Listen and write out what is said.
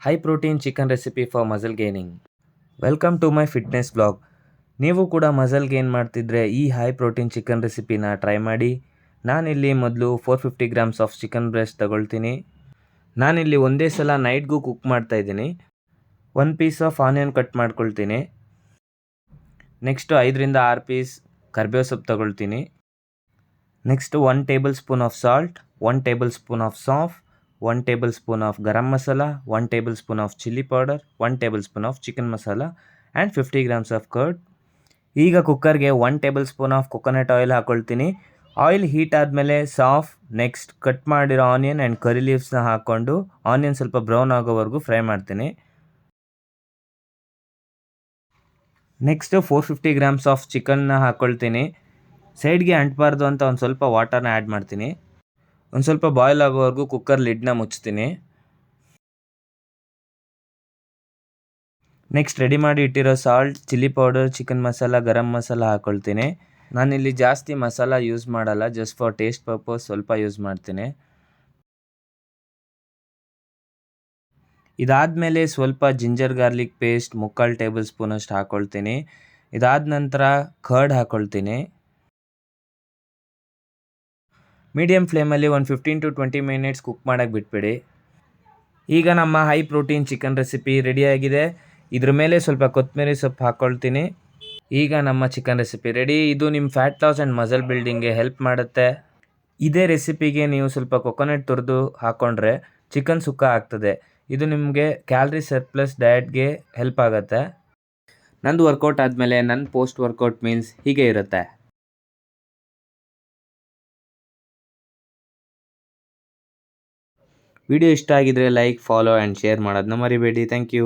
High protein chicken recipe for muscle gaining. Welcome to my fitness blog. ನೀವು ಕೂಡ muscle gain ಮಾಡ್ತಿದ್ರೆ ಈ high protein chicken ರೆಸಿಪಿನ try ಮಾಡಿ. ನಾನಿಲ್ಲಿ ಮೊದಲು 450 ಗ್ರಾಮ್ಸ್ ಆಫ್ ಚಿಕನ್ ಬ್ರೆಸ್ಟ್ ತಗೊಳ್ತೀನಿ. ನಾನಿಲ್ಲಿ ಒಂದೇ ಸಲ ನೈಟ್ಗೂ ಕುಕ್ ಮಾಡ್ತಾಯಿದ್ದೀನಿ. 1 ಪೀಸ್ ಆಫ್ ಆನಿಯನ್ ಕಟ್ ಮಾಡ್ಕೊಳ್ತೀನಿ. ನೆಕ್ಸ್ಟು 5ರಿಂದ 6 ಪೀಸ್ ಕರಿಬೇವು ಸೊಪ್ಪು ತಗೊಳ್ತೀನಿ. Next 1 table spoon of salt, 1 table spoon of ಸಾಫ್, 1 table spoon of garam masala, 1 table spoon of chilli powder, 1 table spoon of chicken masala and 50 grams of curd. ಈಗ ಕುಕ್ಕರ್ಗೆ 1 table spoon of coconut oil ಹಾಕ್ಕೊಳ್ತೀನಿ. Oil heat ಆದಮೇಲೆ ಸಾಫ್, next cut ಮಾಡಿರೋ onion and ಕರಿ ಲೀವ್ಸ್ನ ಹಾಕ್ಕೊಂಡು onion ಸ್ವಲ್ಪ brown ಆಗೋವರೆಗೂ ಫ್ರೈ ಮಾಡ್ತೀನಿ. ನೆಕ್ಸ್ಟು 450 ಗ್ರಾಮ್ಸ್ ಆಫ್ ಚಿಕನ್ನ ಹಾಕ್ಕೊಳ್ತೀನಿ. ಸೈಡ್ಗೆ ಅಂಟಬಾರ್ದು ಅಂತ ಒಂದು ಸ್ವಲ್ಪ ವಾಟರ್ನ ಆ್ಯಡ್ ಮಾಡ್ತೀನಿ. ಒಂದು ಸ್ವಲ್ಪ ಬಾಯ್ಲ್ ಆಗೋವರೆಗೂ ಕುಕ್ಕರ್ ಲಿಡ್ನ ಮುಚ್ತೀನಿ. ನೆಕ್ಸ್ಟ್ ರೆಡಿ ಮಾಡಿ ಇಟ್ಟಿರೋ salt, chilli powder, chicken masala, garam masala ಹಾಕ್ಕೊಳ್ತೀನಿ. ನಾನಿಲ್ಲಿ ಜಾಸ್ತಿ ಮಸಾಲ ಯೂಸ್ ಮಾಡಲ್ಲ, ಜಸ್ಟ್ ಫಾರ್ ಟೇಸ್ಟ್ ಪರ್ಪಸ್ ಸ್ವಲ್ಪ ಯೂಸ್ ಮಾಡ್ತೀನಿ. ಇದಾದಮೇಲೆ ಸ್ವಲ್ಪ ಜಿಂಜರ್ ಗಾರ್ಲಿಕ್ ಪೇಸ್ಟ್ 3/4 ಟೇಬಲ್ ಸ್ಪೂನಷ್ಟು ಹಾಕ್ಕೊಳ್ತೀನಿ. ಇದಾದ ನಂತರ ಕರ್ಡ್ ಹಾಕ್ಕೊಳ್ತೀನಿ. ಮೀಡಿಯಮ್ ಫ್ಲೇಮಲ್ಲಿ ಒಂದು 15 to 20 ಮಿನಿಟ್ಸ್ ಕುಕ್ ಮಾಡೋಕ್ಕೆ ಬಿಟ್ಬಿಡಿ. ಈಗ ನಮ್ಮ ಹೈ ಪ್ರೋಟೀನ್ ಚಿಕನ್ ರೆಸಿಪಿ ರೆಡಿಯಾಗಿದೆ. ಇದ್ರ ಮೇಲೆ ಸ್ವಲ್ಪ ಕೊತ್ತಂಬರಿ ಸೊಪ್ಪು ಹಾಕ್ಕೊಳ್ತೀನಿ. ಈಗ ನಮ್ಮ ಚಿಕನ್ ರೆಸಿಪಿ ರೆಡಿ. ಇದು ನಿಮ್ಮ ಫ್ಯಾಟ್ ಲಾಸ್ ಆ್ಯಂಡ್ ಮಸಲ್ ಬಿಲ್ಡಿಂಗ್ಗೆ ಹೆಲ್ಪ್ ಮಾಡುತ್ತೆ. ಇದೇ ರೆಸಿಪಿಗೆ ನೀವು ಸ್ವಲ್ಪ ಕೊಕೊನಟ್ ತುರಿದು ಹಾಕ್ಕೊಂಡ್ರೆ ಚಿಕನ್ ಸುಕ್ಕ ಆಗ್ತದೆ. ಇದು ನಿಮಗೆ ಕ್ಯಾಲರಿ ಸರ್ಪ್ಲಸ್ ಡಯಟ್ಗೆ ಹೆಲ್ಪ್ ಆಗುತ್ತೆ. ನಂದು ವರ್ಕೌಟ್ ಆದಮೇಲೆ ನನ್ನ ಪೋಸ್ಟ್ ವರ್ಕೌಟ್ ಮೀಲ್ಸ್ ಹೀಗೆ ಇರುತ್ತೆ. ವಿಡಿಯೋ ಇಷ್ಟ ಆಗಿದ್ರೆ ಲೈಕ್, ಫಾಲೋ ಆ್ಯಂಡ್ ಶೇರ್ ಮಾಡೋದನ್ನ ಮರಿಬೇಡಿ. Thank you.